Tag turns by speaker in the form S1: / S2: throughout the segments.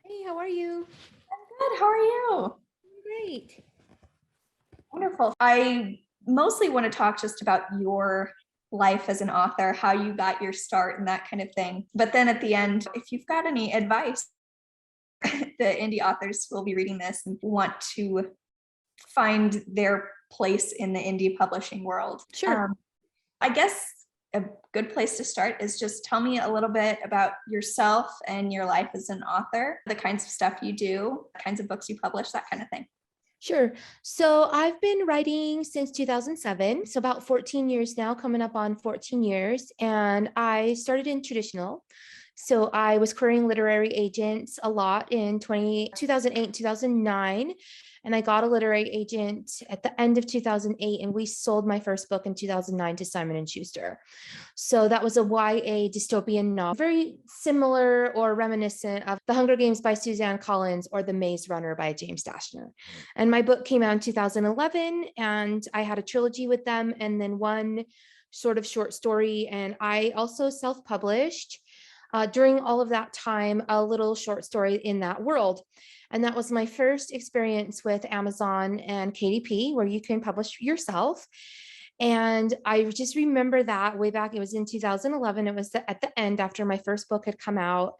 S1: Hey, how are you?
S2: Good. How are you?
S1: Great.
S2: Wonderful. I mostly want to talk just about your life as an author, how you got your start and that kind of thing. But then at the end, if you've got any advice, the indie authors will be reading this and want to find their place in the indie publishing world.
S1: Sure.
S2: I guess a good place to start is just tell me a little bit about yourself and your life as an author, the kinds of stuff you do, the kinds of books you publish, that kind of thing.
S1: Sure. So I've been writing since 2007, so about 14 years now, coming up on 14 years. And I started in traditional. So I was querying literary agents a lot in 2008, 2009. And I got a literary agent at the end of 2008, and we sold my first book in 2009 to Simon and Schuster. So that was a YA dystopian novel, very similar or reminiscent of The Hunger Games by Suzanne Collins or The Maze Runner by James Dashner. And my book came out in 2011, and I had a trilogy with them and then one sort of short story. And I also self-published during all of that time, a little short story in that world. And that was my first experience with Amazon and KDP, where you can publish yourself. And I just remember that way back, it was in 2011. It was at the end after my first book had come out.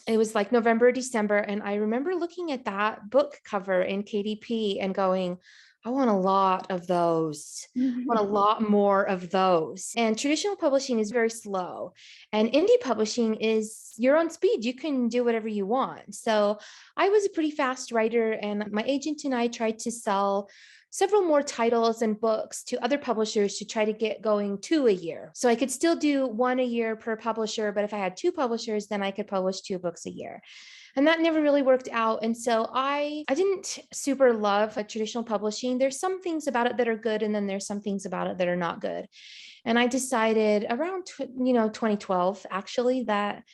S1: It was like November, December. And I remember looking at that book cover in KDP and going, I want a lot of those. I want a lot more of those. And traditional publishing is very slow. And indie publishing is your own speed. You can do whatever you want. So I was a pretty fast writer, and my agent and I tried to sell several more titles and books to other publishers to try to get going 2 a year. So I could still do one a year per publisher, but if I had two publishers, then I could publish two books a year. And that never really worked out. And so I didn't super love traditional publishing. There's some things about it that are good, and then there's some things about it that are not good. And I decided around 2012 actually that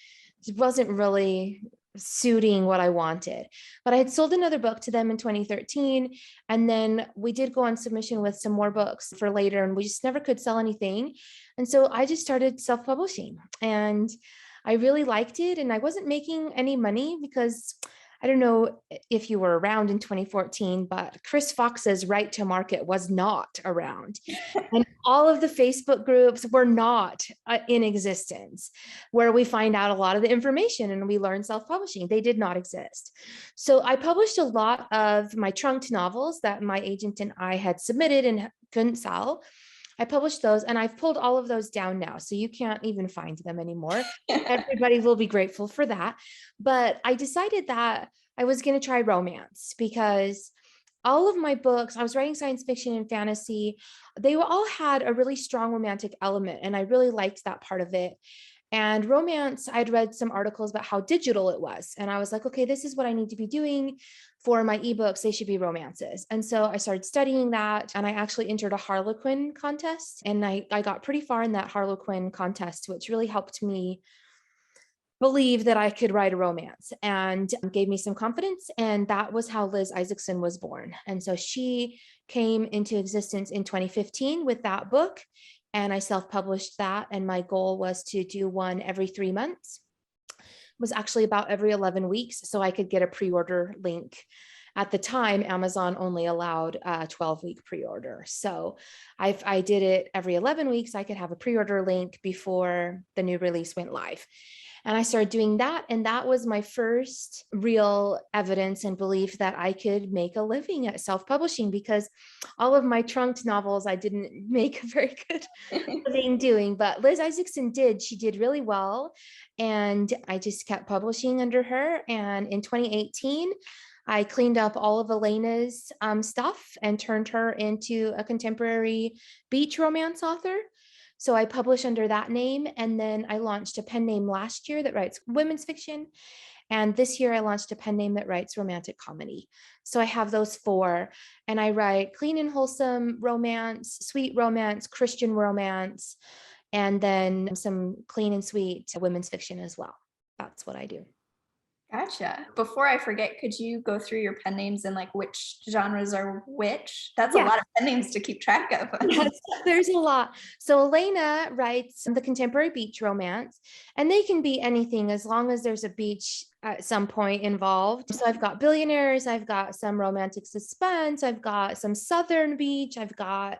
S1: wasn't really suiting what I wanted. But I had sold another book to them in 2013. And then we did go on submission with some more books for later, and we just never could sell anything. And so I just started self-publishing, and I really liked it. And I wasn't making any money because I don't know if you were around in 2014, but Chris Fox's Right to Market was not around. And all of the Facebook groups were not in existence, where we find out a lot of the information and we learn self-publishing. They did not exist. So I published a lot of my trunked novels that my agent and I had submitted and couldn't sell. I published those, and I've pulled all of those down now, so you can't even find them anymore. Everybody will be grateful for that. But I decided that I was going to try romance because all of my books, I was writing science fiction and fantasy, they all had a really strong romantic element, and I really liked that part of it. And romance, I'd read some articles about how digital it was. And I was like, okay, this is what I need to be doing for my ebooks. They should be romances. And so I started studying that, and I actually entered a Harlequin contest. And I got pretty far in that Harlequin contest, which really helped me believe that I could write a romance and gave me some confidence. And that was how Liz Isaacson was born. And so she came into existence in 2015 with that book. And I self-published that. And my goal was to do one every 3 months. It was actually about every 11 weeks. So I could get a pre-order link. At the time, Amazon only allowed a 12-week pre-order. So I did it every 11 weeks. I could have a pre-order link before the new release went live. And I started doing that. And that was my first real evidence and belief that I could make a living at self-publishing, because all of my trunked novels, I didn't make a very good living doing, but Liz Isaacson did. She did really well. And I just kept publishing under her. And in 2018, I cleaned up all of Elena's stuff and turned her into a contemporary beach romance author. So I publish under that name. And then I launched a pen name last year that writes women's fiction. And this year I launched a pen name that writes romantic comedy. So I have those four, and I write clean and wholesome romance, sweet romance, Christian romance, and then some clean and sweet women's fiction as well. That's what I do.
S2: Gotcha. Before I forget, could you go through your pen names and like which genres are which? That's a
S1: Yeah.
S2: lot of pen names to keep track of.
S1: Yes, there's a lot. So Elena writes the contemporary beach romance, and they can be anything as long as there's a beach at some point involved. So I've got billionaires, I've got some romantic suspense, I've got some Southern beach, I've got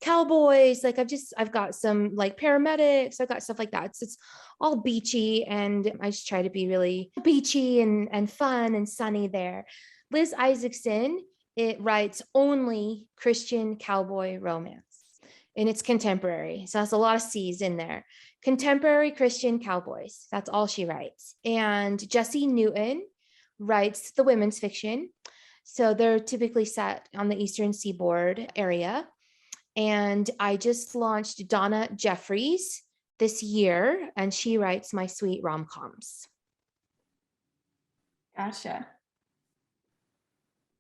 S1: cowboys, like I've got some like paramedics, I've got stuff like that. It's all beachy, and I just try to be really beachy and fun and sunny there. Liz Isaacson, it writes only Christian cowboy romance, and it's contemporary. So that's a lot of C's in there. Contemporary Christian cowboys. That's all she writes. And Jessie Newton writes the women's fiction. So they're typically set on the Eastern Seaboard area. And I just launched Donna Jeffries this year, and she writes my sweet rom-coms.
S2: Gotcha.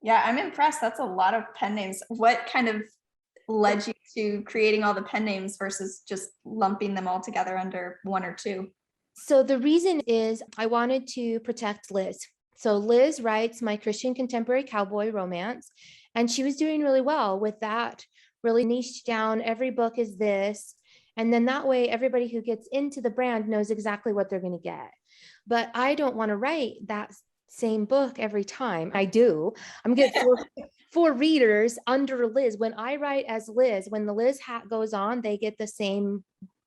S2: Yeah, I'm impressed. That's a lot of pen names. What kind of led you to creating all the pen names versus just lumping them all together under one or two?
S1: So the reason is I wanted to protect Liz. So Liz writes my Christian contemporary cowboy romance, and she was doing really well with that, really niched down. Every book is this. And then that way, everybody who gets into the brand knows exactly what they're going to get. But I don't want to write that same book every time. I do. I'm getting four readers under Liz. When I write as Liz, when the Liz hat goes on, they get the same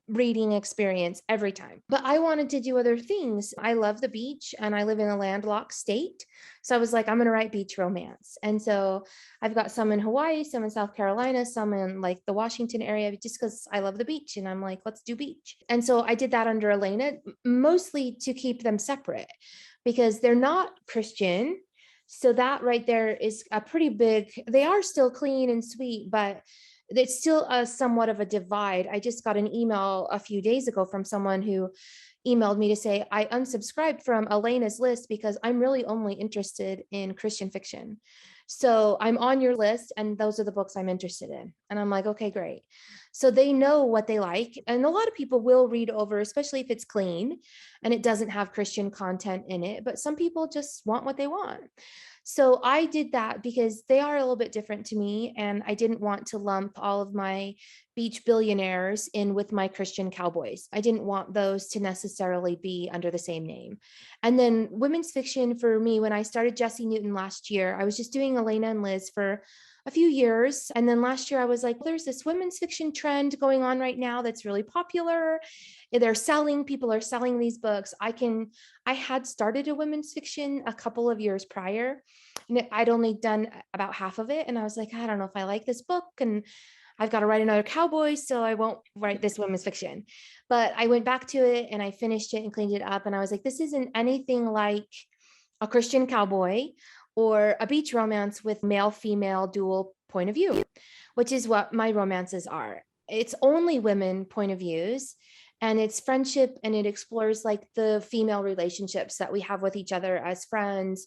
S1: reading experience every time. But I wanted to do other things. I love the beach and I live in a landlocked state. So I was like, I'm going to write beach romance. And so I've got some in Hawaii, some in South Carolina, some in like the Washington area, just because I love the beach. And I'm like, let's do beach. And so I did that under Elena, mostly to keep them separate because they're not Christian. So that right there is a pretty big, they are still clean and sweet, but it's still somewhat of a divide. I just got an email a few days ago from someone who emailed me to say, I unsubscribed from Elena's list because I'm really only interested in Christian fiction. So I'm on your list and those are the books I'm interested in. And I'm like, okay, great. So they know what they like. And a lot of people will read over, especially if it's clean and it doesn't have Christian content in it. But some people just want what they want. So I did that because they are a little bit different to me. And I didn't want to lump all of my beach billionaires in with my Christian cowboys. I didn't want those to necessarily be under the same name. And then women's fiction for me, when I started Jessie Newton last year, I was just doing Elena and Liz for a few years. And then last year I was like, there's this women's fiction trend going on right now that's really popular. People are selling these books. I had started a women's fiction a couple of years prior, and I'd only done about half of it. And I was like, I don't know if I like this book, and I've got to write another cowboy, so I won't write this women's fiction. But I went back to it and I finished it and cleaned it up. And I was like, this isn't anything like a Christian cowboy or a beach romance with male female dual point of view, which is what my romances are. It's only women point of views, and it's friendship, and it explores like the female relationships that we have with each other as friends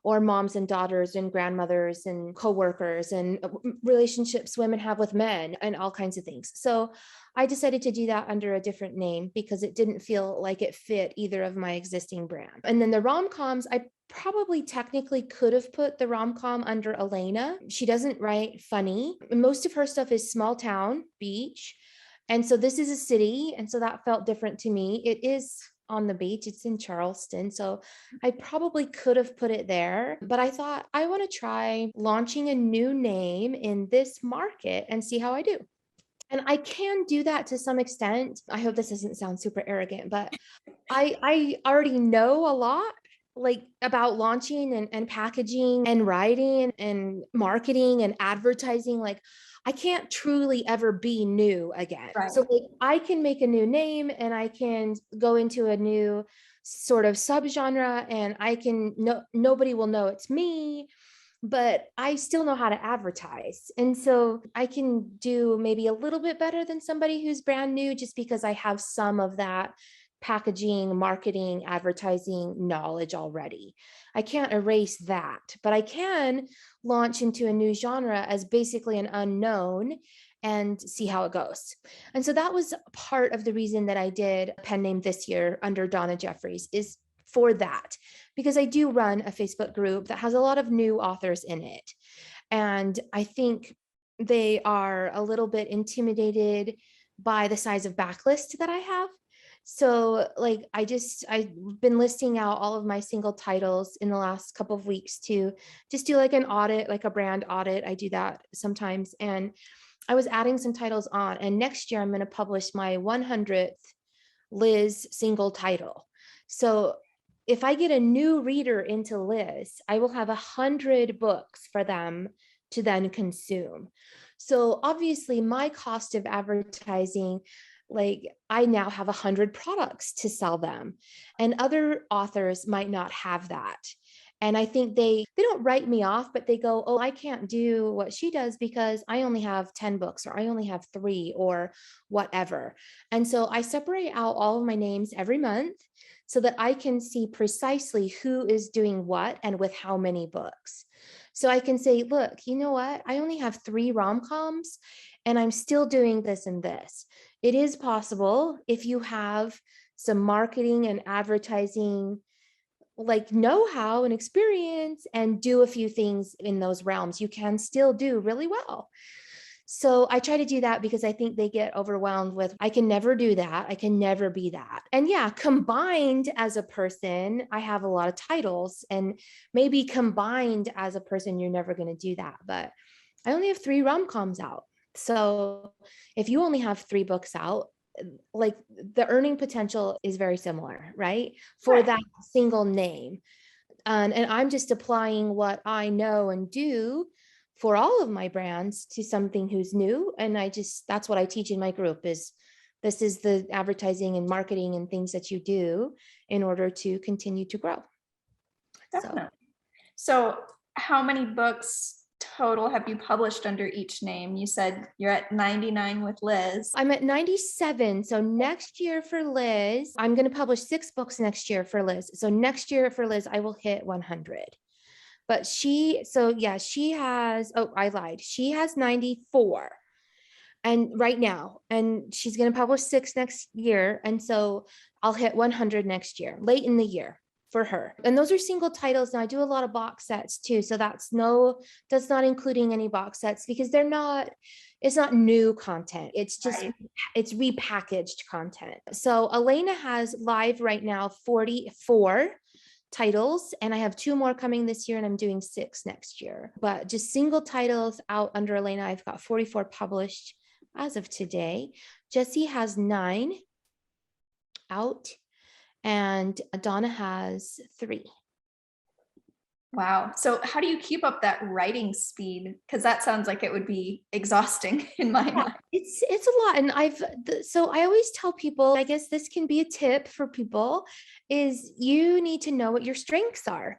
S1: or moms and daughters and grandmothers and coworkers, and relationships women have with men and all kinds of things. So I decided to do that under a different name because it didn't feel like it fit either of my existing brand. And then the rom-coms, I probably technically could have put the rom-com under Elena. She doesn't write funny. Most of her stuff is small town, beach. And so this is a city. And so that felt different to me. It is on the beach. It's in Charleston. So I probably could have put it there, but I thought I want to try launching a new name in this market and see how I do. And I can do that to some extent. I hope this doesn't sound super arrogant, but I already know a lot like about launching and packaging and writing and marketing and advertising. Like I can't truly ever be new again.
S2: Right.
S1: So like I can make a new name and I can go into a new sort of subgenre, and I can nobody will know it's me, but I still know how to advertise. And so I can do maybe a little bit better than somebody who's brand new just because I have some of that packaging, marketing, advertising knowledge already. I can't erase that, but I can launch into a new genre as basically an unknown and see how it goes. And so that was part of the reason that I did a pen name this year under Donna Jeffries, is for that, because I do run a Facebook group that has a lot of new authors in it. And I think they are a little bit intimidated by the size of backlist that I have. So like I've been listing out all of my single titles in the last couple of weeks to just do like an audit, like a brand audit. I do that sometimes. And I was adding some titles on, and next year I'm going to publish my 100th Liz single title. So if I get a new reader into Liz, I will have 100 books for them to then consume. So obviously my cost of advertising, like I now have 100 products to sell them, and other authors might not have that. And I think they don't write me off, but they go, oh, I can't do what she does because I only have 10 books, or I only have 3, or whatever. And so I separate out all of my names every month so that I can see precisely who is doing what and with how many books. So I can say, look, you know what? I only have 3 rom-coms and I'm still doing this and this. It is possible if you have some marketing and advertising like know-how and experience and do a few things in those realms, you can still do really well. So I try to do that because I think they get overwhelmed with, I can never do that. I can never be that. And yeah, combined as a person, I have a lot of titles, and maybe combined as a person, you're never going to do that. But I only have 3 rom-coms out. So if you only have 3 books out, like the earning potential is very similar, right? For
S2: Right.
S1: that single name. And I'm just applying what I know and do for all of my brands to something who's new. And that's what I teach in my group is this is the advertising and marketing and things that you do in order to continue to grow. So
S2: Definitely. So how many books total have you published under each name? You said you're at 99 with Liz.
S1: I'm at 97. So next year for Liz, I'm going to publish 6 books next year for Liz. So next year for Liz, I will hit 100. But she has, oh, I lied. She has 94 and right now, and she's going to publish 6 next year. And so I'll hit 100 next year, late in the year for her. And those are single titles. And I do a lot of box sets too. So that's not including any box sets because it's not new content. It's just,
S2: Right.
S1: it's repackaged content. So Elena has live right now 44 titles, and I have 2 more coming this year, and I'm doing 6 next year. But just single titles out under Elena, I've got 44 published as of today. Jessie has 9 out, and Donna has 3.
S2: Wow. So how do you keep up that writing speed? Because that sounds like it would be exhausting in my mind.
S1: It's a lot. And so I always tell people, I guess this can be a tip for people, is you need to know what your strengths are.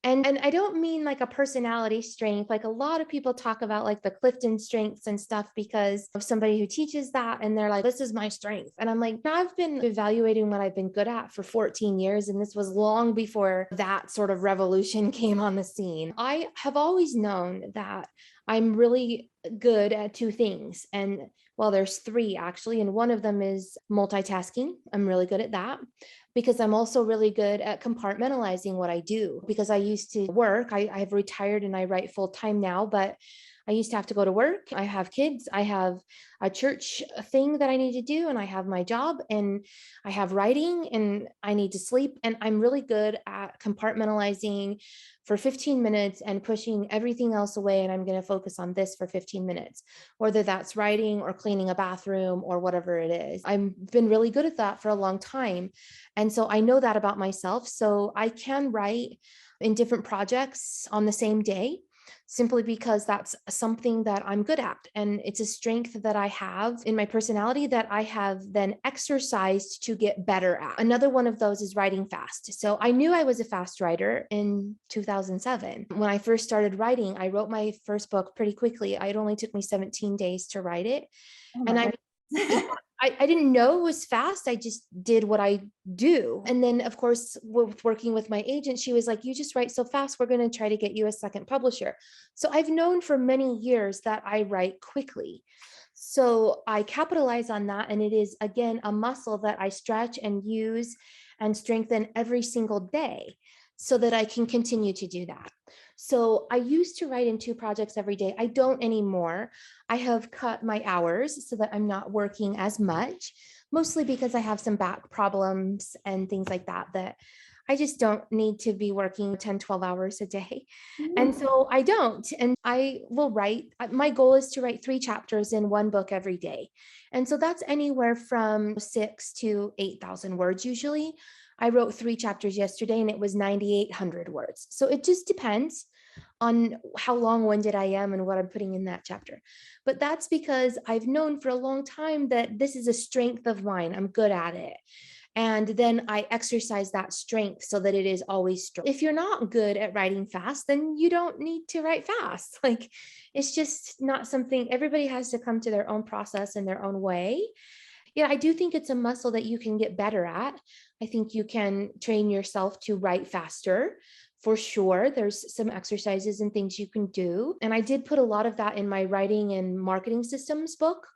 S1: And I don't mean like a personality strength. Like a lot of people talk about like the Clifton strengths and stuff because of somebody who teaches that. And they're like, this is my strength. And I'm like, no, I've been evaluating what I've been good at for 14 years. And this was long before that sort of revolution came on the scene. I have always known that I'm really good at 2 things. And well, there's 3 actually. And one of them is multitasking. I'm really good at that because I'm also really good at compartmentalizing what I do because I used to work. I've retired and I write full time now, but I used to have to go to work. I have kids. I have a church thing that I need to do, and I have my job, and I have writing, and I need to sleep. And I'm really good at compartmentalizing for 15 minutes and pushing everything else away. And I'm going to focus on this for 15 minutes, whether that's writing or cleaning a bathroom or whatever it is. I've been really good at that for a long time. And so I know that about myself. So I can write in different projects on the same day, simply because that's something that I'm good at. And it's a strength that I have in my personality that I have then exercised to get better at. Another one of those is writing fast. So I knew I was a fast writer in 2007. When I first started writing, I wrote my first book pretty quickly. It only took me 17 days to write it.
S2: Oh
S1: And
S2: my goodness.
S1: I didn't know it was fast. I just did what I do. And then, of course, with working with my agent, she was like, you just write so fast. We're going to try to get you a second publisher. So I've known for many years that I write quickly. So I capitalize on that. And it is, again, a muscle that I stretch and use and strengthen every single day so that I can continue to do that. So I used to write in 2 projects every day. I don't anymore. I have cut my hours so that I'm not working as much. mostly because I have some back problems and things like that, that I just don't need to be working 10, 12 hours a day. And so I don't. And I will write. My goal is to write 3 chapters in one book every day. And so that's anywhere from 6 to 8,000 words usually. I wrote 3 chapters yesterday and it was 9,800 words. So it just depends on how long-winded I am and what I'm putting in that chapter. But that's because I've known for a long time that this is a strength of mine. I'm good at it. And then I exercise that strength so that it is always strong. If you're not good at writing fast, then you don't need to write fast. Like, it's just not something, everybody has to come to their own process in their own way. Yeah, I do think it's a muscle that you can get better at. I think you can train yourself to write faster. For sure, there's some exercises and things you can do. And I did put a lot of that in my writing and marketing systems book,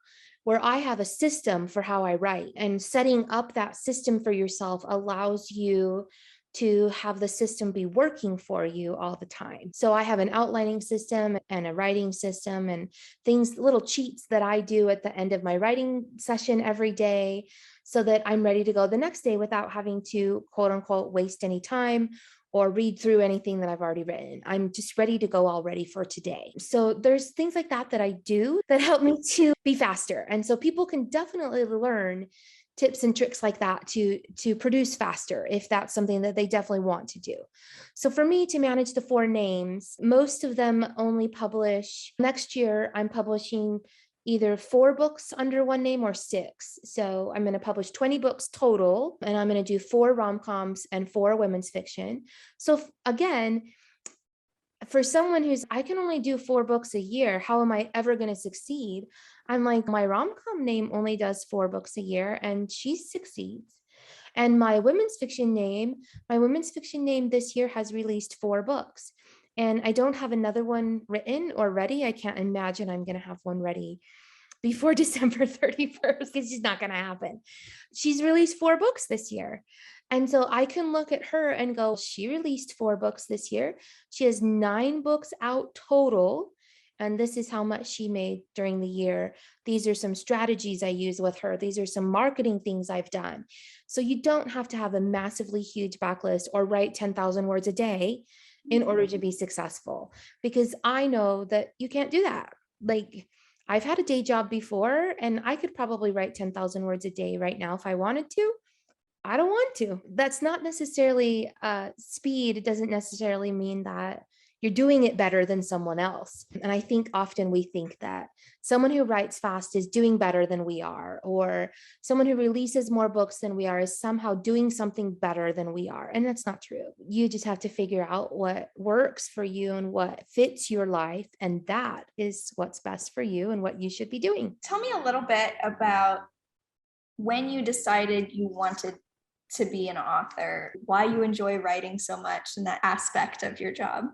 S1: where I have a system for how I write. And setting up that system for yourself allows you to have the system be working for you all the time. So I have an outlining system and a writing system and things, little cheats that I do at the end of my writing session every day, so that I'm ready to go the next day without having to, quote unquote, waste any time or read through anything that I've already written. I'm just ready to go already for today. So there's things like that that I do that help me to be faster. And so people can definitely learn tips and tricks like that to produce faster if that's something that they definitely want to do. So for me to manage the 4 names, most of them only publish. Next year, I'm publishing either 4 books under one name or 6. So I'm going to publish 20 books total, and I'm going to do 4 rom-coms and 4 women's fiction. So again, for someone who's, I can only do 4 books a year, how am I ever going to succeed? I'm like, my rom-com name only does 4 books a year and she succeeds. And my women's fiction name this year has released 4 books. And I don't have another one written or ready. I can't imagine I'm going to have one ready before December 31st. It's just not going to happen. She's released 4 books this year. And so I can look at her and go, she released 4 books this year. She has 9 books out total. And this is how much she made during the year. These are some strategies I use with her. These are some marketing things I've done. So you don't have to have a massively huge backlist or write 10,000 words a day in order to be successful, because I know that you can't do that. Like, I've had a day job before and I could probably write 10,000 words a day right now if I wanted to. I don't want to. That's not necessarily speed. It doesn't necessarily mean that you're doing it better than someone else. And I think often we think that someone who writes fast is doing better than we are, or someone who releases more books than we are is somehow doing something better than we are. And that's not true. You just have to figure out what works for you and what fits your life. And that is what's best for you and what you should be doing.
S2: Tell me a little bit about when you decided you wanted to be an author, why you enjoy writing so much and that aspect of your job.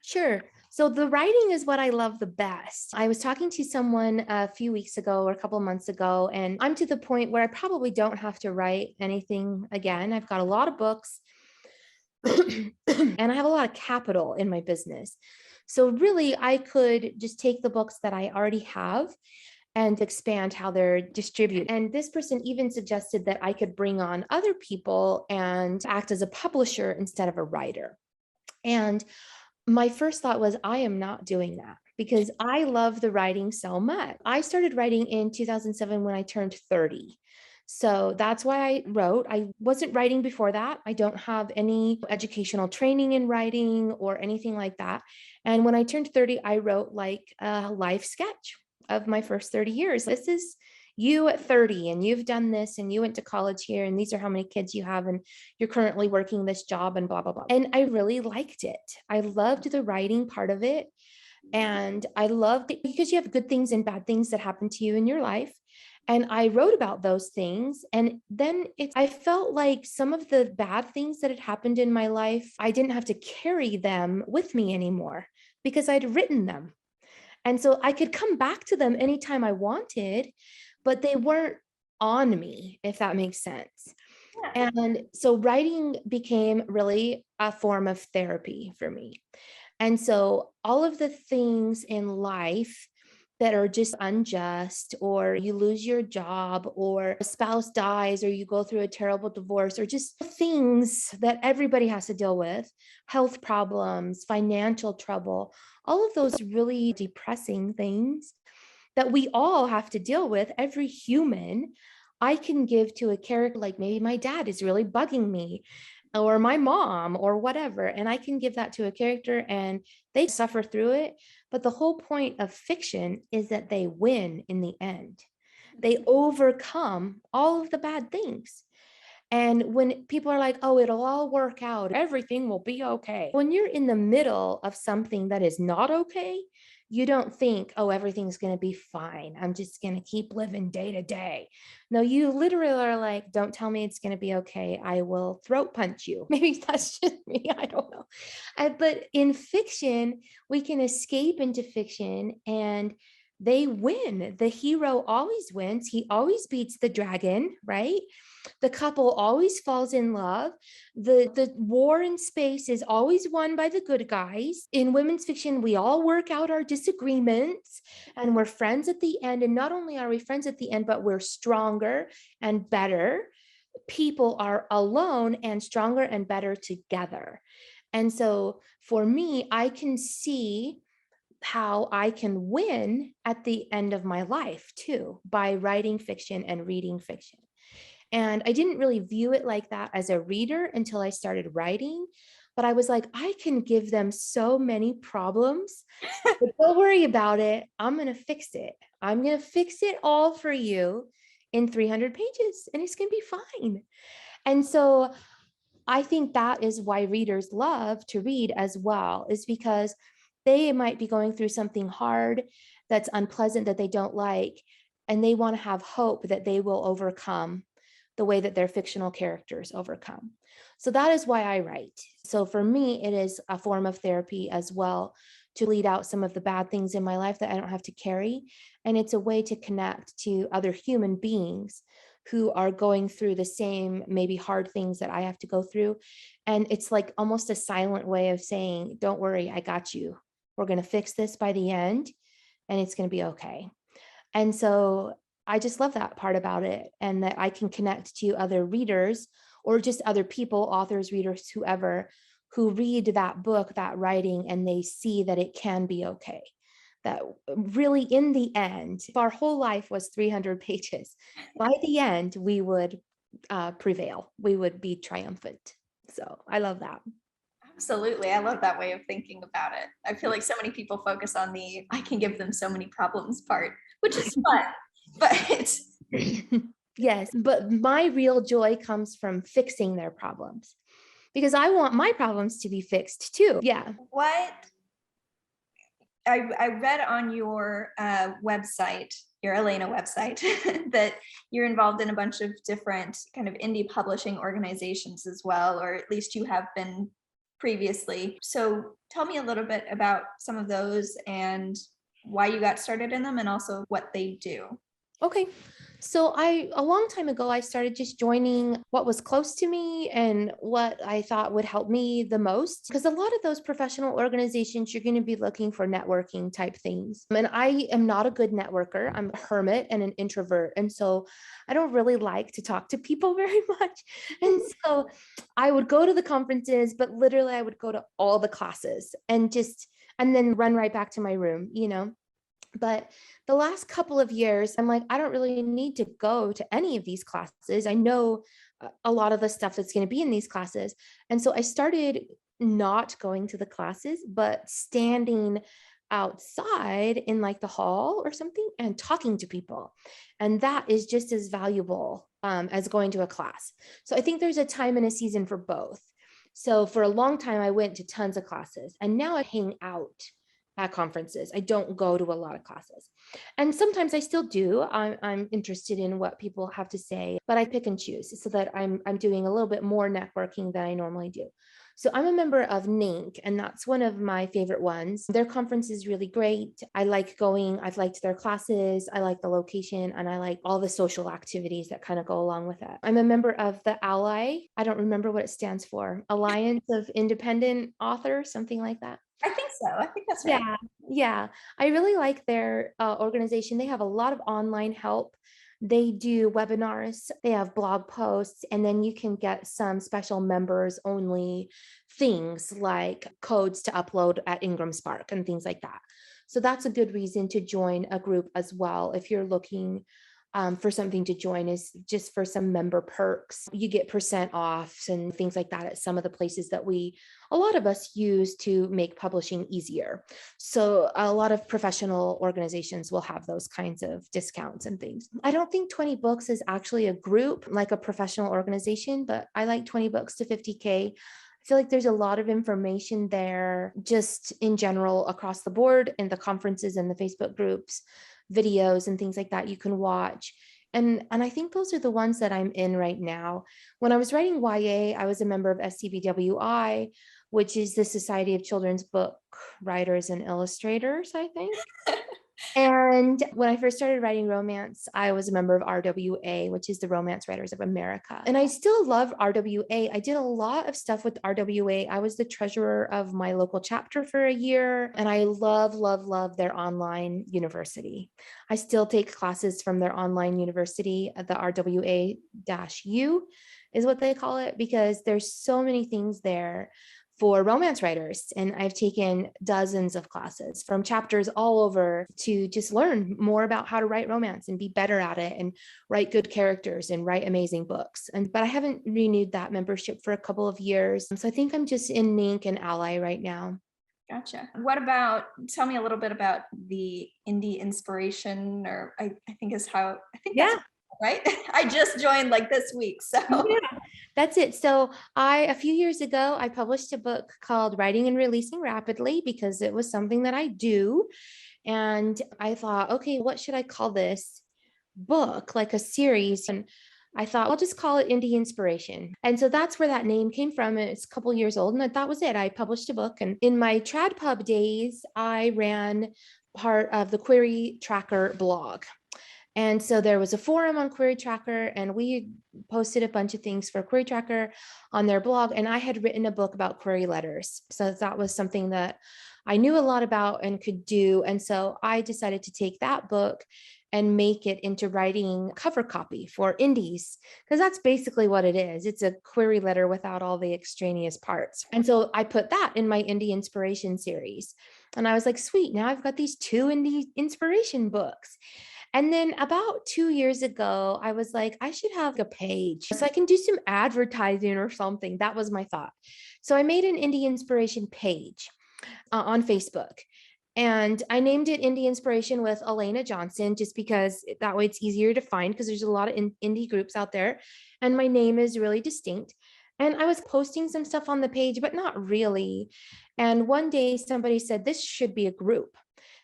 S1: Sure. So the writing is what I love the best. I was talking to someone a few weeks ago or a couple of months ago, and I'm to the point where I probably don't have to write anything again. I've got a lot of books and I have a lot of capital in my business. So really, I could just take the books that I already have and expand how they're distributed. And this person even suggested that I could bring on other people and act as a publisher instead of a writer. And my first thought was, I am not doing that because I love the writing so much. I started writing in 2007 when I turned 30. So that's why I wrote. I wasn't writing before that. I don't have any educational training in writing or anything like that. And when I turned 30, I wrote like a life sketch of my first 30 years. This is you at 30 and you've done this and you went to college here and these are how many kids you have and you're currently working this job and blah, blah, blah. And I really liked it. I loved the writing part of it. And I loved it because you have good things and bad things that happen to you in your life. And I wrote about those things. And then I felt like some of the bad things that had happened in my life, I didn't have to carry them with me anymore because I'd written them. And so I could come back to them anytime I wanted, but they weren't on me, if that makes sense.
S2: Yeah.
S1: And so writing became really a form of therapy for me. And so all of the things in life that are just unjust, or you lose your job, or a spouse dies, or you go through a terrible divorce, or just things that everybody has to deal with, health problems, financial trouble, all of those really depressing things that we all have to deal with, every human, I can give to a character. Like maybe my dad is really bugging me, or my mom, or whatever. And I can give that to a character and they suffer through it. But the whole point of fiction is that they win in the end. They overcome all of the bad things. And when people are like, oh, it'll all work out, everything will be okay. When you're in the middle of something that is not okay, you don't think, oh, everything's going to be fine. I'm just going to keep living day to day. No, you literally are like, don't tell me it's going to be okay. I will throat punch you. Maybe that's just me. I don't know. But in fiction, we can escape into fiction and they win. The hero always wins. He always beats the dragon, right? The couple always falls in love. The war in space is always won by the good guys. In women's fiction, we all work out our disagreements and we're friends at the end. And not only are we friends at the end, but we're stronger and better. People are alone and stronger and better together. And so for me, I can see how I can win at the end of my life too, by writing fiction and reading fiction. And I didn't really view it like that as a reader until I started writing. But I was like, I can give them so many problems, but don't worry about it. I'm going to fix it. I'm going to fix it all for you in 300 pages and it's going to be fine. And so I think that is why readers love to read as well, is because they might be going through something hard that's unpleasant that they don't like, and they want to have hope that they will overcome the way that their fictional characters overcome. So that is why I write. So for me, it is a form of therapy as well, to lead out some of the bad things in my life that I don't have to carry. And it's a way to connect to other human beings who are going through the same, maybe hard things that I have to go through. And it's like almost a silent way of saying, don't worry, I got you. We're going to fix this by the end and it's going to be okay. And so I just love that part about it, and that I can connect to other readers or just other people, authors, readers, whoever, who read that book, that writing, and they see that it can be okay. That really, in the end, if our whole life was 300 pages, by the end, we would prevail. We would be triumphant. So I love that.
S2: Absolutely. I love that way of thinking about it. I feel like so many people focus on the I can give them so many problems part, which is fun, but
S1: yes, but my real joy comes from fixing their problems, because I want my problems to be fixed too. Yeah.
S2: what I read on your website, your Elana website, that you're involved in a bunch of different kind of indie publishing organizations as well, or at least you have been previously. So tell me a little bit about some of those and why you got started in them and also what they do.
S1: Okay. So a long time ago, I started just joining what was close to me and what I thought would help me the most. Because a lot of those professional organizations, you're going to be looking for networking type things. And I am not a good networker. I'm a hermit and an introvert. And so I don't really like to talk to people very much. And so I would go to the conferences, but literally I would go to all the classes and then run right back to my room, But the last couple of years, I'm like, I don't really need to go to any of these classes. I know a lot of the stuff that's going to be in these classes. And so I started not going to the classes, but standing outside in like the hall or something and talking to people. And that is just as valuable as going to a class. So I think there's a time and a season for both. So for a long time, I went to tons of classes, and now I hang out at conferences. I don't go to a lot of classes. And sometimes I still do. I'm interested in what people have to say, but I pick and choose so that I'm doing a little bit more networking than I normally do. So I'm a member of NINC, and that's one of my favorite ones. Their conference is really great. I like going. I've liked their classes. I like the location, and I like all the social activities that kind of go along with it. I'm a member of the Ally. I don't remember what it stands for. Alliance of Independent Authors, something like that.
S2: I think so. I think that's right.
S1: Yeah, yeah. I really like their organization. They have a lot of online help. They do webinars, they have blog posts, and then you can get some special members only things like codes to upload at Ingram Spark and things like that. So that's a good reason to join a group as well. If you're looking for something to join, is just for some member perks. You get percent offs and things like that at some of the places that a lot of us use to make publishing easier. So a lot of professional organizations will have those kinds of discounts and things. I don't think 20 books is actually a group like a professional organization, but I like 20 books to 50K. I feel like there's a lot of information there just in general across the board in the conferences and the Facebook groups, videos and things like that you can watch. And I think those are the ones that I'm in right now. When I was writing YA, I was a member of SCBWI, which is the Society of Children's Book Writers and Illustrators, I think. And when I first started writing romance, I was a member of RWA, which is the Romance Writers of America. And I still love RWA. I did a lot of stuff with RWA. I was the treasurer of my local chapter for a year, and I love, love, love their online university. I still take classes from their online university, the RWA-U is what they call it, because there's so many things there for romance writers. And I've taken dozens of classes from chapters all over to just learn more about how to write romance and be better at it and write good characters and write amazing books. But I haven't renewed that membership for a couple of years. So I think I'm just in NINC and Ally right now.
S2: Gotcha. What about, tell me a little bit about the indie inspiration, or I think is how, I think that's right. I just joined like this week. So
S1: yeah, that's it. So a few years ago, I published a book called Writing and Releasing Rapidly because it was something that I do. And I thought, okay, what should I call this book, like a series? And I thought, I'll just call it Indie Inspiration. And so that's where that name came from. It's a couple years old. And that was it. I published a book. And in my TradPub days, I ran part of the Query Tracker blog. And so there was a forum on Query Tracker, and we posted a bunch of things for Query Tracker on their blog. And I had written a book about query letters. So that was something that I knew a lot about and could do. And so I decided to take that book and make it into writing cover copy for indies, because that's basically what it is. It's a query letter without all the extraneous parts. And so I put that in my indie inspiration series. And I was like, sweet, now I've got these 2 indie inspiration books. And then about 2 years ago, I was like, I should have a page so I can do some advertising or something. That was my thought. So I made an indie inspiration page on Facebook. And I named it Indie Inspiration with Elana Johnson, just because that way it's easier to find, because there's a lot of indie groups out there. And my name is really distinct. And I was posting some stuff on the page, but not really. And one day somebody said, this should be a group.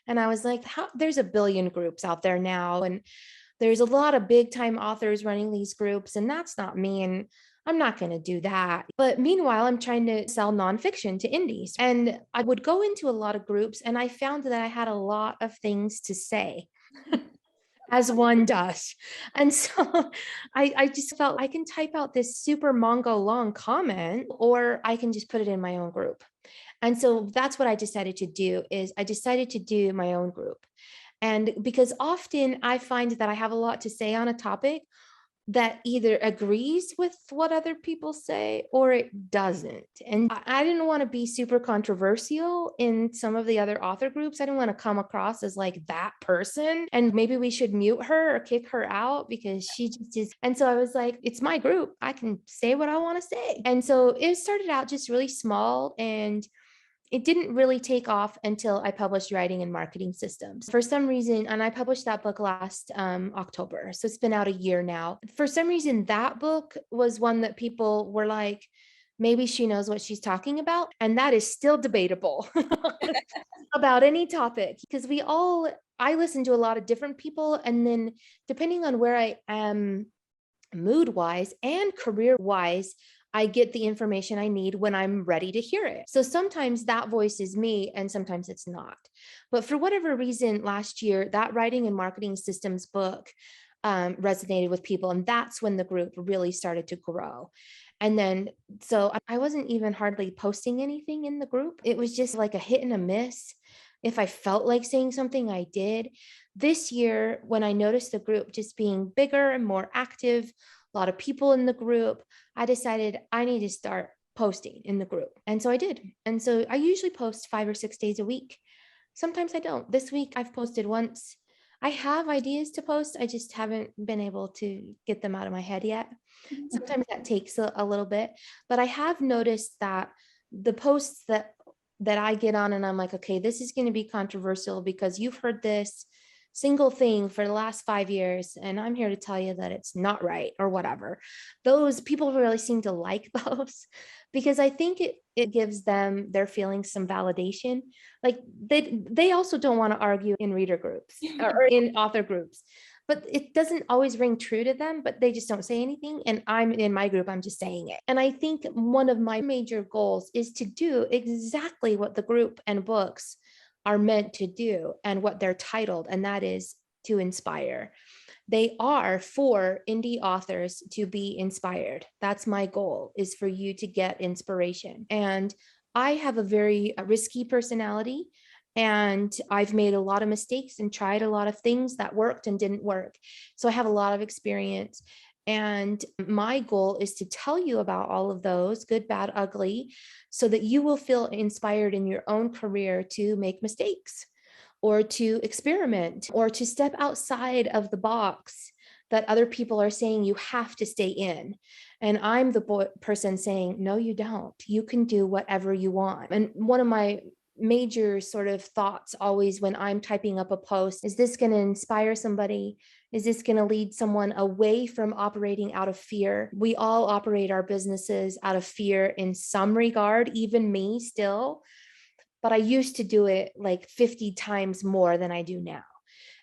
S1: And I was like, there's a billion groups out there now. And there's a lot of big time authors running these groups. And that's not me. And I'm not going to do that. But meanwhile, I'm trying to sell nonfiction to indies. And I would go into a lot of groups, and I found that I had a lot of things to say. As one does. And so I just felt I can type out this super Mongo long comment, or I can just put it in my own group. And so that's what I decided to do, is I decided to do my own group. And because often I find that I have a lot to say on a topic that either agrees with what other people say or it doesn't. And I didn't want to be super controversial in some of the other author groups. I didn't want to come across as like that person, and maybe we should mute her or kick her out because she just is. And so I was like, it's my group. I can say what I want to say. And so it started out just really small, and it didn't really take off until I published Writing and Marketing Systems. For some reason, and I published that book last October, so it's been out a year now. For some reason, that book was one that people were like, maybe she knows what she's talking about. And that is still debatable about any topic, because I listen to a lot of different people. And then depending on where I am mood-wise and career-wise, I get the information I need when I'm ready to hear it. So sometimes that voice is me and sometimes it's not. But for whatever reason, last year, that Writing and Marketing Systems book resonated with people. And that's when the group really started to grow. And then, so I wasn't even hardly posting anything in the group. It was just like a hit and a miss. If I felt like saying something, I did. This year, when I noticed the group just being bigger and more active, a lot of people in the group, I decided I need to start posting in the group. And so I did. And so I usually post 5 or 6 days a week. Sometimes I don't. This week I've posted once. I have ideas to post. I just haven't been able to get them out of my head yet. Sometimes that takes a little bit, but I have noticed that the posts that I get on and I'm like, okay, this is going to be controversial because you've heard this single thing for the last 5 years, and I'm here to tell you that it's not right or whatever. Those people really seem to like those because I think it gives them their feelings some validation. Like they also don't want to argue in reader groups or in author groups, but it doesn't always ring true to them, but they just don't say anything. And I'm in my group, I'm just saying it. And I think one of my major goals is to do exactly what the group and books are meant to do and what they're titled, and that is to inspire. They are for indie authors to be inspired. That's my goal, is for you to get inspiration. And I have a very risky personality, and I've made a lot of mistakes and tried a lot of things that worked and didn't work. So I have a lot of experience. And my goal is to tell you about all of those, good, bad, ugly, so that you will feel inspired in your own career to make mistakes or to experiment or to step outside of the box that other people are saying you have to stay in. And I'm the person saying, no, you don't. You can do whatever you want. And one of my major sort of thoughts always when I'm typing up a post, is this going to inspire somebody? Is this going to lead someone away from operating out of fear? We all operate our businesses out of fear in some regard, even me still. But I used to do it like 50 times more than I do now.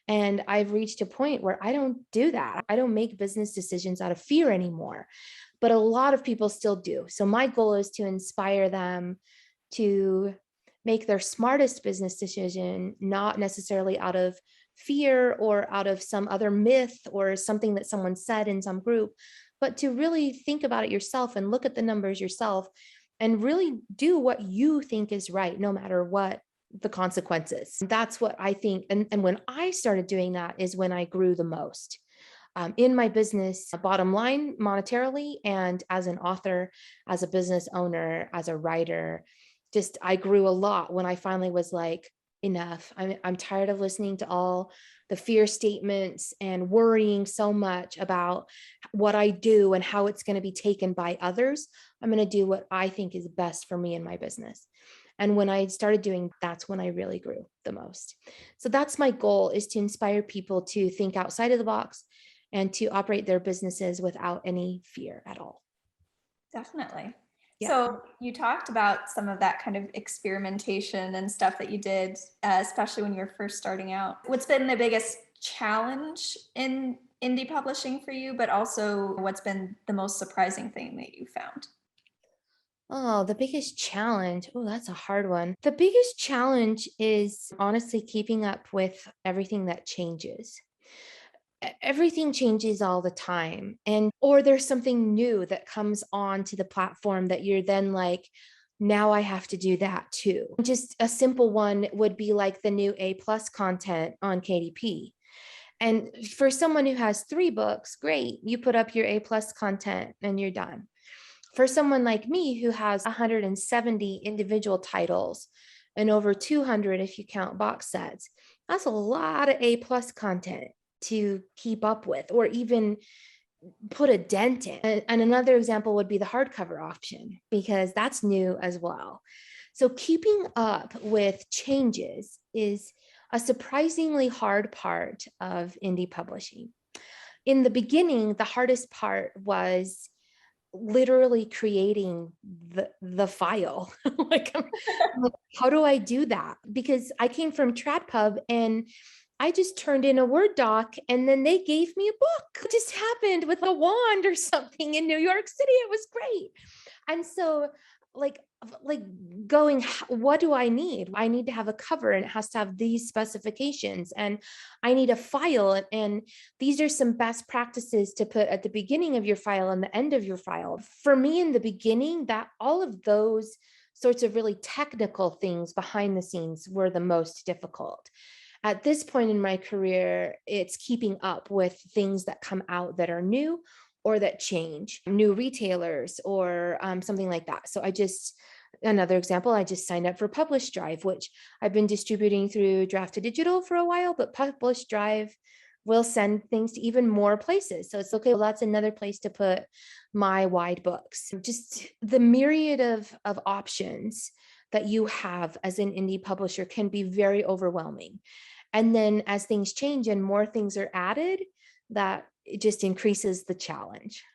S1: And I've reached a point where I don't do that. I don't make business decisions out of fear anymore, but a lot of people still do. So my goal is to inspire them to make their smartest business decision, not necessarily out of fear or out of some other myth or something that someone said in some group, but to really think about it yourself and look at the numbers yourself and really do what you think is right, no matter what the consequences. That's what I think. And when I started doing that is when I grew the most. In my business, bottom line, monetarily, and as an author, as a business owner, as a writer, just I grew a lot when I finally was like, enough. I'm tired of listening to all the fear statements and worrying so much about what I do and how it's going to be taken by others. I'm going to do what I think is best for me and my business. And when I started doing, that's when I really grew the most. So that's my goal, is to inspire people to think outside of the box and to operate their businesses without any fear at all.
S2: Definitely.
S1: Yeah.
S2: So you talked about some of that kind of experimentation and stuff that you did, especially when you were first starting out. What's been the biggest challenge in indie publishing for you, but also what's been the most surprising thing that you found?
S1: Oh, the biggest challenge. Oh, that's a hard one. The biggest challenge is honestly keeping up with everything that changes. Everything changes all the time. And, or there's something new that comes on to the platform that you're then like, now I have to do that too. Just a simple one would be like the new A+ content on KDP. And for someone who has 3 books, great, you put up your A+ content and you're done. For someone like me who has 170 individual titles and over 200 if you count box sets, that's a lot of A+ content to keep up with or even put a dent in. And another example would be the hardcover option, because that's new as well. So keeping up with changes is a surprisingly hard part of indie publishing. In the beginning, the hardest part was literally creating the file. like, how do I do that? Because I came from TradPub and I just turned in a Word doc and then they gave me a book. It just happened with a wand or something in New York City. It was great. And so like like going, what do I need? I need to have a cover and it has to have these specifications, and I need a file. And these are some best practices to put at the beginning of your file and the end of your file. For me in the beginning, that all of those sorts of really technical things behind the scenes were the most difficult. At this point in my career, it's keeping up with things that come out that are new or that change, new retailers or something like that. So another example, I just signed up for Publish Drive, which I've been distributing through Draft to Digital for a while, but Publish Drive will send things to even more places. So it's okay, well, that's another place to put my wide books. Just the myriad of options that you have as an indie publisher can be very overwhelming. And then as things change and more things are added, that it just increases the challenge.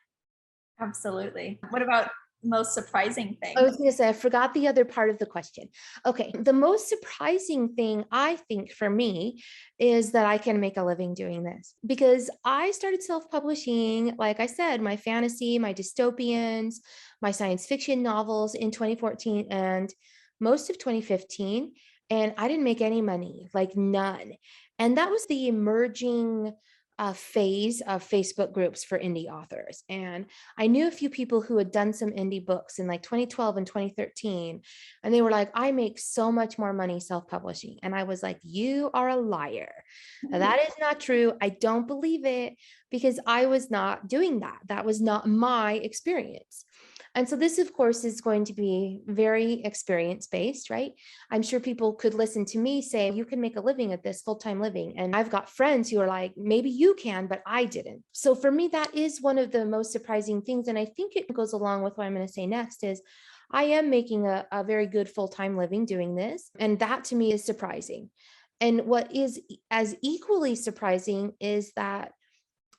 S2: Absolutely. What about most surprising thing?
S1: I was going to say, I forgot the other part of the question. Okay. The most surprising thing I think for me is that I can make a living doing this, because I started self-publishing, like I said, my fantasy, my dystopians, my science fiction novels in 2014 and most of 2015. And I didn't make any money, like none. And that was the emerging phase of Facebook groups for indie authors. And I knew a few people who had done some indie books in like 2012 and 2013. And they were like, I make so much more money self-publishing. And I was like, you are a liar. That is not true. I don't believe it, because I was not doing that. That was not my experience. And so this, of course, is going to be very experience-based, right? I'm sure people could listen to me say, you can make a living at this, full-time living. And I've got friends who are like, maybe you can, but I didn't. So for me, that is one of the most surprising things. And I think it goes along with what I'm going to say next is I am making a very good full-time living doing this. And that to me is surprising. And what is as equally surprising is that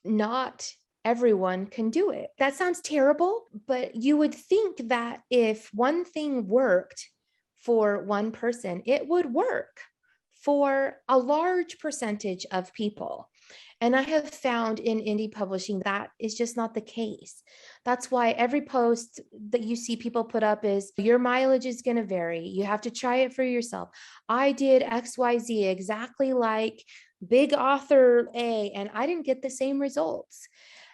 S1: not everyone can do it. That sounds terrible, but you would think that if one thing worked for one person, it would work for a large percentage of people. And I have found in indie publishing that is just not the case. That's why every post that you see people put up is your mileage is going to vary. You have to try it for yourself. I did XYZ exactly like big author A, and I didn't get the same results.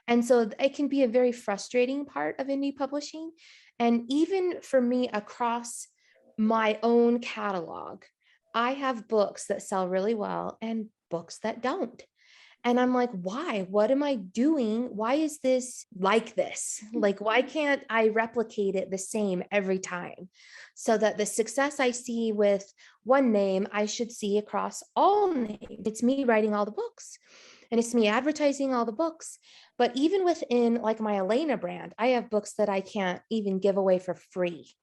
S1: And so it can be a very frustrating part of indie publishing. And even for me across my own catalog, I have books that sell really well and books that don't. And I'm like, why? What am I doing? Why is this like this? Like, why can't I replicate it the same every time? So that the success I see with one name, I should see across all names. It's me writing all the books and it's me advertising all the books. But even within like my Elana brand, I have books that I can't even give away for free.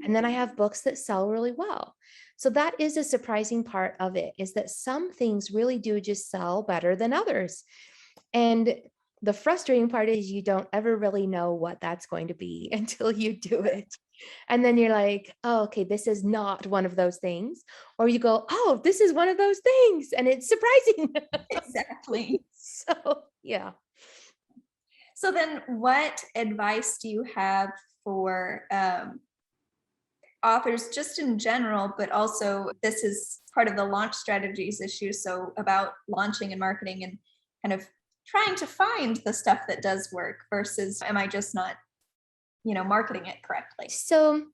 S1: And then I have books that sell really well. So that is a surprising part of it, is that some things really do just sell better than others. And the frustrating part is you don't ever really know what that's going to be until you do it. And then you're like, oh, okay, this is not one of those things. Or you go, oh, this is one of those things. And it's surprising.
S2: Exactly.
S1: So, yeah.
S2: So then what advice do you have for authors just in general, but also this is part of the launch strategies issue. So about launching and marketing and kind of trying to find the stuff that does work versus am I just not, marketing it correctly?
S1: So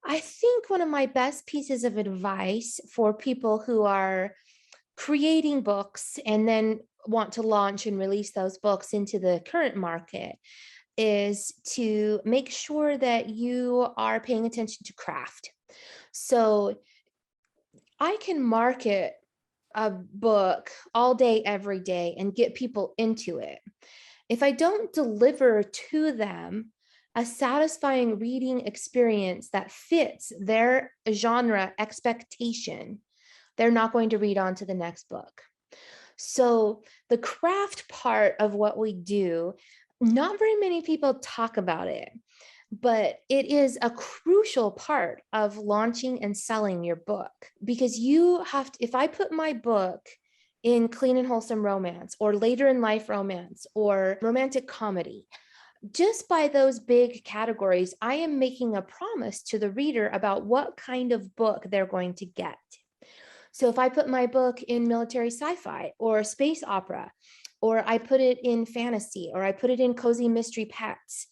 S1: I think one of my best pieces of advice for people who are creating books and then want to launch and release those books into the current market is to make sure that you are paying attention to craft. So I can market a book all day, every day, and get people into it. If I don't deliver to them a satisfying reading experience that fits their genre expectation, they're not going to read on to the next book. So the craft part of what we do, not very many people talk about it, but it is a crucial part of launching and selling your book, because you have to, if I put my book in clean and wholesome romance or later in life romance or romantic comedy, Just by those big categories, I am making a promise to the reader about what kind of book they're going to get. So if I put my book in military sci-fi or space opera, or I put it in fantasy, or I put it in cozy mystery pets,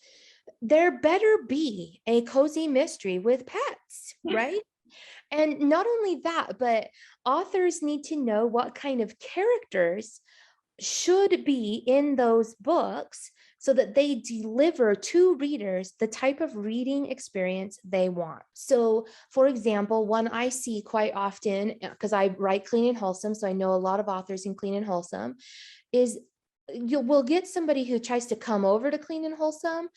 S1: there better be a cozy mystery with pets, right? And not only that, but authors need to know what kind of characters should be in those books so that they deliver to readers the type of reading experience they want. So, for example, one I see quite often, because I write clean and wholesome, so I know a lot of authors in clean and wholesome, is we'll get somebody who tries to come over to clean and wholesome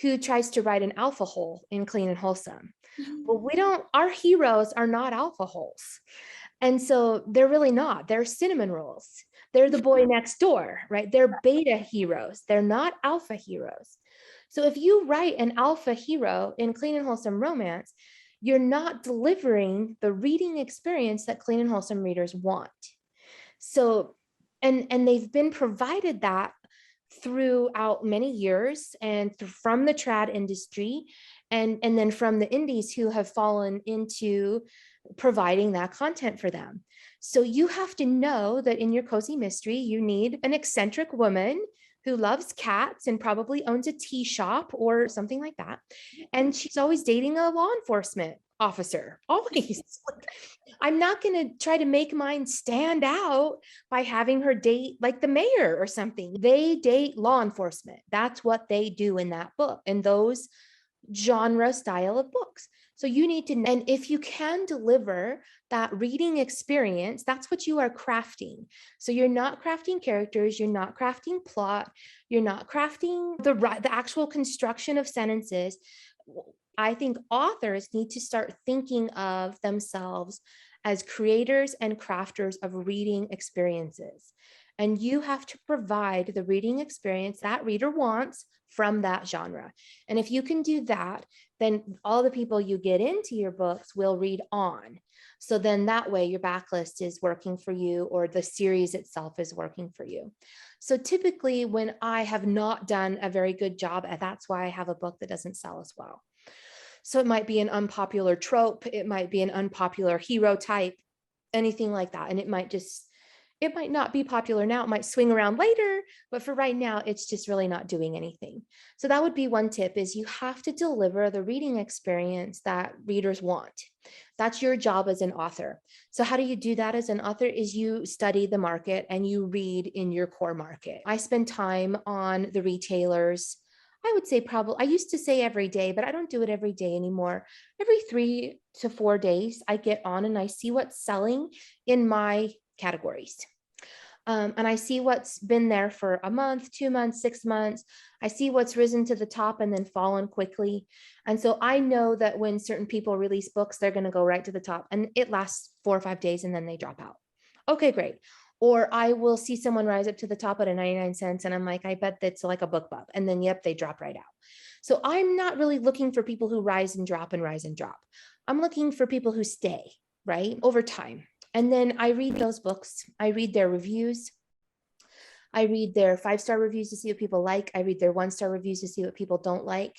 S1: who tries to write an alpha hole in clean and wholesome. Well, our heroes are not alpha holes. And so they're really not. They're cinnamon rolls. They're the boy next door, right? They're beta heroes. They're not alpha heroes. So if you write an alpha hero in clean and wholesome romance, you're not delivering the reading experience that clean and wholesome readers want. So, and they've been provided that throughout many years and from the trad industry and then from the indies who have fallen into providing that content for them. So you have to know that in your cozy mystery, you need an eccentric woman who loves cats and probably owns a tea shop or something like that. And she's always dating a law enforcement officer, always. I'm not going to try to make mine stand out by having her date like the mayor or something. They date law enforcement. That's what they do in that book, in those genre style of books. So you need to, and if you can deliver that reading experience, that's what you are crafting. So you're not crafting characters, you're not crafting plot, you're not crafting the actual construction of sentences. I think authors need to start thinking of themselves as creators and crafters of reading experiences. And you have to provide the reading experience that reader wants from that genre. And if you can do that, then all the people you get into your books will read on. So then that way your backlist is working for you, or the series itself is working for you. So typically when I have not done a very good job, that's why I have a book that doesn't sell as well. So it might be an unpopular trope, it might be an unpopular hero type, anything like that. And it might not be popular now, it might swing around later, but for right now, it's just really not doing anything. So that would be one tip, is you have to deliver the reading experience that readers want. That's your job as an author. So how do you do that as an author? Is you study the market and you read in your core market. I spend time on the retailers. I would say probably, I used to say every day, but I don't do it every day anymore. Every 3 to 4 days, I get on and I see what's selling in my categories. And I see what's been there for a month, 2 months, 6 months. I see what's risen to the top and then fallen quickly. And so I know that when certain people release books, they're going to go right to the top and it lasts 4 or 5 days and then they drop out. Okay, great. Or I will see someone rise up to the top at a 99 cents and I'm like, I bet that's like a book bub. And then, yep, they drop right out. So I'm not really looking for people who rise and drop and rise and drop. I'm looking for people who stay, right, over time. And then I read those books. I read their reviews. I read their 5-star reviews to see what people like. I read their 1-star reviews to see what people don't like.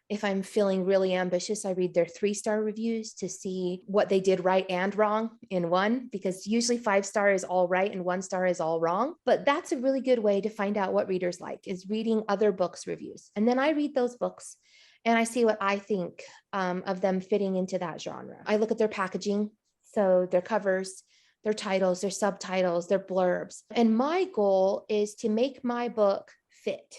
S1: If I'm feeling really ambitious, I read their 3-star reviews to see what they did right and wrong in one, because usually 5-star is all right and 1-star is all wrong. But that's a really good way to find out what readers like, is reading other books' reviews. And then I read those books and I see what I think of them fitting into that genre. I look at their packaging, so their covers, their titles, their subtitles, their blurbs. And my goal is to make my book fit.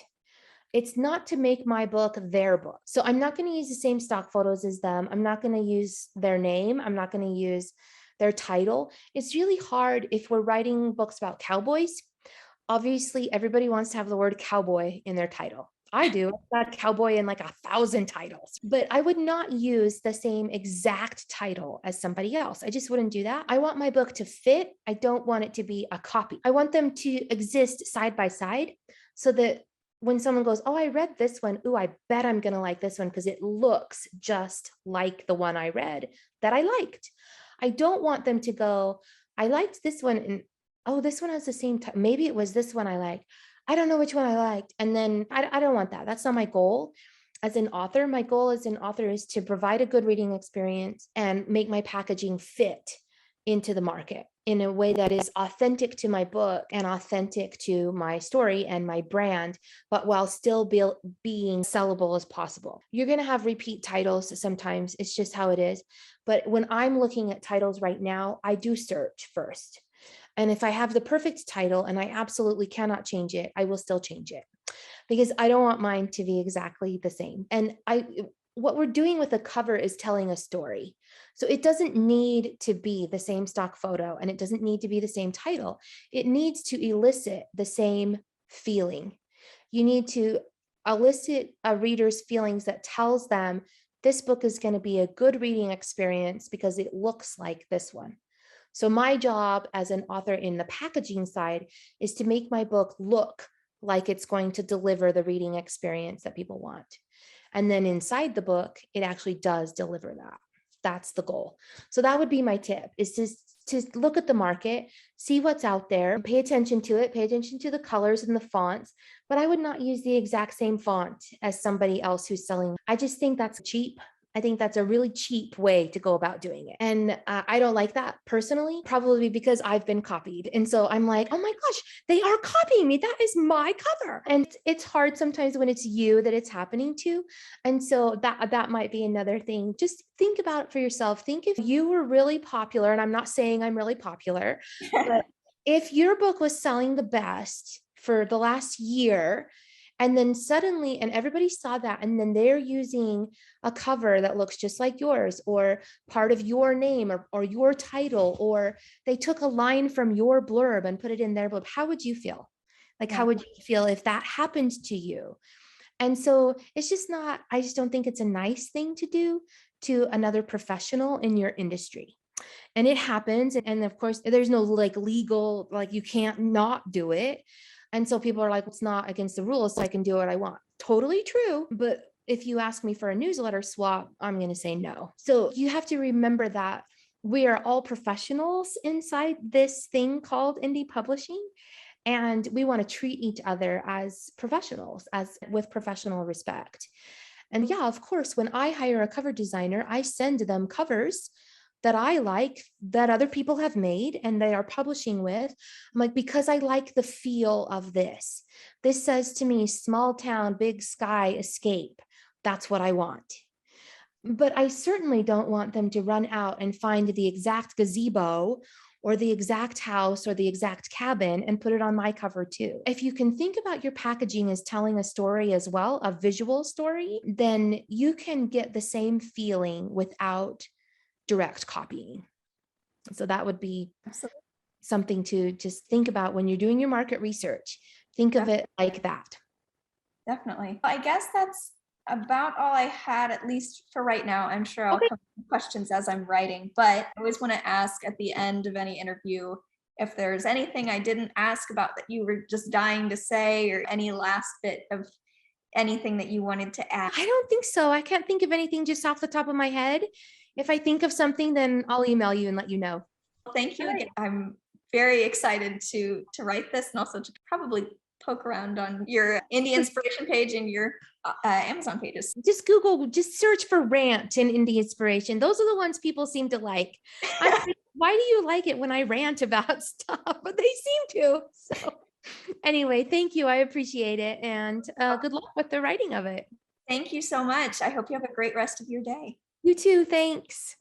S1: It's not to make my book their book. So I'm not going to use the same stock photos as them. I'm not going to use their name. I'm not going to use their title. It's really hard if we're writing books about cowboys. Obviously, everybody wants to have the word cowboy in their title. I do. I've got cowboy in like 1,000 titles, but I would not use the same exact title as somebody else. I just wouldn't do that. I want my book to fit. I don't want it to be a copy. I want them to exist side by side so that when someone goes, oh, I read this one, ooh, I bet I'm going to like this one because it looks just like the one I read that I liked. I don't want them to go, I liked this one and oh, this one has the same time. Maybe it was this one I liked. I don't know which one I liked. And then I don't want that. That's not my goal. As an author, my goal as an author is to provide a good reading experience and make my packaging fit into the market in a way that is authentic to my book and authentic to my story and my brand, but while still being sellable as possible. You're going to have repeat titles sometimes. It's just how it is. But when I'm looking at titles right now, I do search first. And if I have the perfect title and I absolutely cannot change it, I will still change it because I don't want mine to be exactly the same. And what we're doing with a cover is telling a story. So it doesn't need to be the same stock photo and it doesn't need to be the same title. It needs to elicit the same feeling. You need to elicit a reader's feelings that tells them this book is going to be a good reading experience because it looks like this one. So my job as an author in the packaging side is to make my book look like it's going to deliver the reading experience that people want. And then inside the book, it actually does deliver that. That's the goal. So that would be my tip, is to look at the market, see what's out there, pay attention to it, pay attention to the colors and the fonts, but I would not use the exact same font as somebody else who's selling. I just think that's cheap. I think that's a really cheap way to go about doing it. And I don't like that personally, probably because I've been copied. And so I'm like, oh my gosh, they are copying me. That is my cover. And it's hard sometimes when it's you that it's happening to. And so that might be another thing. Just think about it for yourself. Think if you were really popular, and I'm not saying I'm really popular, but if your book was selling the best for the last year, and then suddenly, and everybody saw that, and then they're using a cover that looks just like yours, or part of your name, or your title, or they took a line from your blurb and put it in their blurb, how would you feel? Like,
S2: Yeah.
S1: how would you feel if that happened to you? And so it's just not, I just don't think it's a nice thing to do to another professional in your industry. And it happens. And of course, there's no like legal, like you can't not do it. And so people are like, it's not against the rules, so I can do what I want. Totally true. But if you ask me for a newsletter swap, I'm going to say no. So you have to remember that we are all professionals inside this thing called indie publishing. And we want to treat each other as professionals, as with professional respect. And yeah, of course, when I hire a cover designer, I send them covers that I like, that other people have made and they are publishing with. I'm like, because I like the feel of this. This says to me, small town, big sky, escape. That's what I want. But I certainly don't want them to run out and find the exact gazebo or the exact house or the exact cabin and put it on my cover too. If you can think about your packaging as telling a story as well, a visual story, then you can get the same feeling without direct copying. So that would be
S2: Absolutely.
S1: something to just think about when you're doing your market research. Think of it like that.
S2: Definitely. I guess that's about all I had, at least for right now. I'm sure I'll
S1: Okay.
S2: come with questions as I'm writing, but I always want to ask at the end of any interview if there's anything I didn't ask about that you were just dying to say, or any last bit of anything that you wanted to add.
S1: I don't think so. I can't think of anything just off the top of my head. If I think of something, then I'll email you and let you know.
S2: Thank you again. I'm very excited to write this, and also to probably poke around on your indie inspiration page and your Amazon pages.
S1: Just Google, just search for rant and indie inspiration. Those are the ones people seem to like. I'm like, why do you like it when I rant about stuff? But they seem to. So anyway, thank you. I appreciate it. And good luck with the writing of it.
S2: Thank you so much. I hope you have a great rest of your day.
S1: You too. Thanks.